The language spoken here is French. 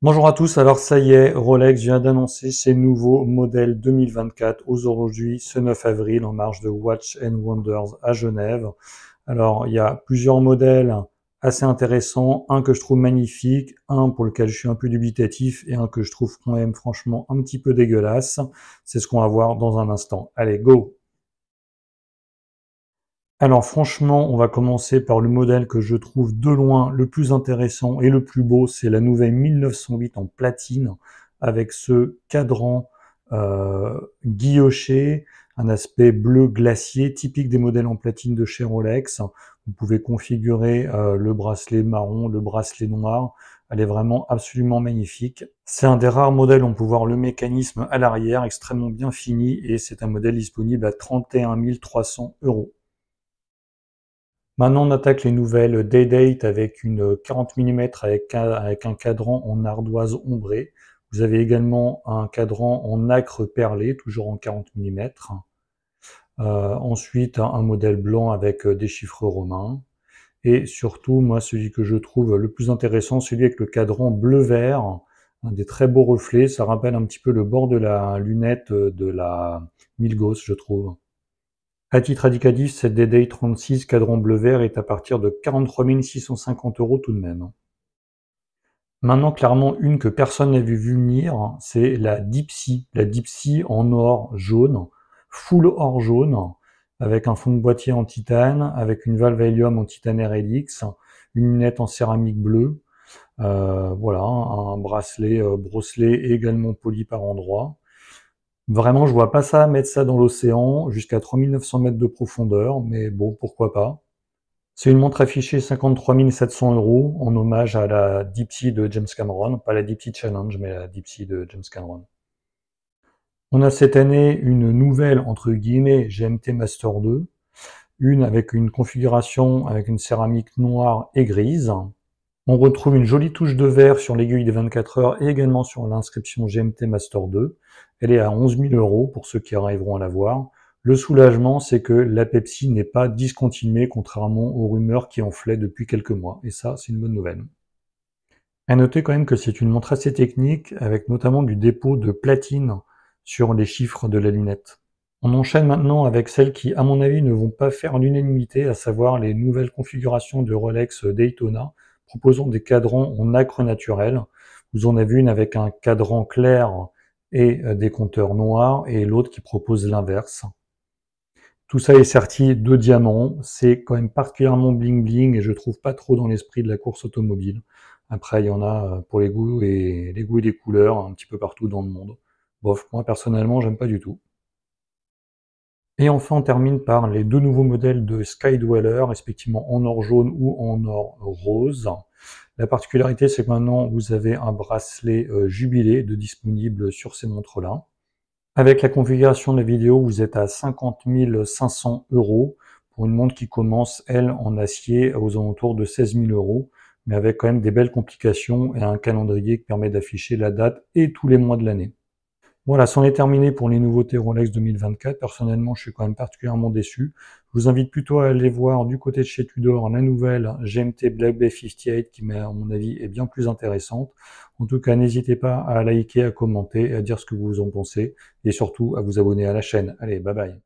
Bonjour à tous, alors ça y est, Rolex vient d'annoncer ses nouveaux modèles 2024 aujourd'hui, ce 9 avril, en marge de Watch and Wonders à Genève. Alors, il y a plusieurs modèles assez intéressants, un que je trouve magnifique, un pour lequel je suis un peu dubitatif et un que je trouve quand même franchement un petit peu dégueulasse. C'est ce qu'on va voir dans un instant. Allez, go! Alors franchement, on va commencer par le modèle que je trouve de loin le plus intéressant et le plus beau, c'est la nouvelle 1908 en platine avec ce cadran guilloché, un aspect bleu glacier typique des modèles en platine de chez Rolex. Vous pouvez configurer le bracelet marron, le bracelet noir. Elle est vraiment absolument magnifique. C'est un des rares modèles où on peut voir le mécanisme à l'arrière, extrêmement bien fini, et c'est un modèle disponible à 31 300 €. Maintenant, on attaque les nouvelles Day-Date avec une 40 mm avec un cadran en ardoise ombrée. Vous avez également un cadran en nacre perlé, toujours en 40 mm. Ensuite, un modèle blanc avec des chiffres romains. Et surtout, moi, celui que je trouve le plus intéressant, celui avec le cadran bleu-vert, des très beaux reflets. Ça rappelle un petit peu le bord de la lunette de la Milgauss, je trouve. À titre indicatif, cette DDI 36 cadran bleu-vert est à partir de 43 650 € tout de même. Maintenant, clairement, une que personne n'avait vu venir, c'est la Dipsy. La Dipsy en or jaune, full or jaune, avec un fond de boîtier en titane, avec une valve à hélium en titane RLX, une lunette en céramique bleue, voilà, un bracelet également poli par endroits. Vraiment, je vois pas ça mettre ça dans l'océan jusqu'à 3900 mètres de profondeur, mais bon, pourquoi pas. C'est une montre affichée 53 700 € en hommage à la Deep Sea de James Cameron, pas la Deep Sea Challenge, mais la Deep Sea de James Cameron. On a cette année une nouvelle, entre guillemets, GMT Master 2, une avec une configuration avec une céramique noire et grise. On retrouve une jolie touche de vert sur l'aiguille des 24 heures et également sur l'inscription GMT Master 2. Elle est à 11 000 € pour ceux qui arriveront à la voir. Le soulagement, c'est que la Pepsi n'est pas discontinuée, contrairement aux rumeurs qui enflaient depuis quelques mois. Et ça, c'est une bonne nouvelle. À noter quand même que c'est une montre assez technique, avec notamment du dépôt de platine sur les chiffres de la lunette. On enchaîne maintenant avec celles qui, à mon avis, ne vont pas faire l'unanimité, à savoir les nouvelles configurations de Rolex Daytona, proposant des cadrans en nacre naturel. Vous en avez une avec un cadran clair et des compteurs noirs, et l'autre qui propose l'inverse. Tout ça est serti de diamants, c'est quand même particulièrement bling bling, et je trouve pas trop dans l'esprit de la course automobile. Après, il y en a pour les goûts et les couleurs un petit peu partout dans le monde. Bof, moi personnellement, j'aime pas du tout. Et enfin, on termine par les deux nouveaux modèles de Skydweller, respectivement en or jaune ou en or rose. La particularité, c'est que maintenant, vous avez un bracelet jubilé de disponible sur ces montres-là. Avec la configuration de la vidéo, vous êtes à 50 500 € pour une montre qui commence, elle, en acier aux alentours de 16 000 €, mais avec quand même des belles complications et un calendrier qui permet d'afficher la date et tous les mois de l'année. Voilà, c'en est terminé pour les nouveautés Rolex 2024. Personnellement, je suis quand même particulièrement déçu. Je vous invite plutôt à aller voir du côté de chez Tudor la nouvelle GMT Black Bay 58 qui, à mon avis, est bien plus intéressante. En tout cas, n'hésitez pas à liker, à commenter et à dire ce que vous en pensez. Et surtout, à vous abonner à la chaîne. Allez, bye bye.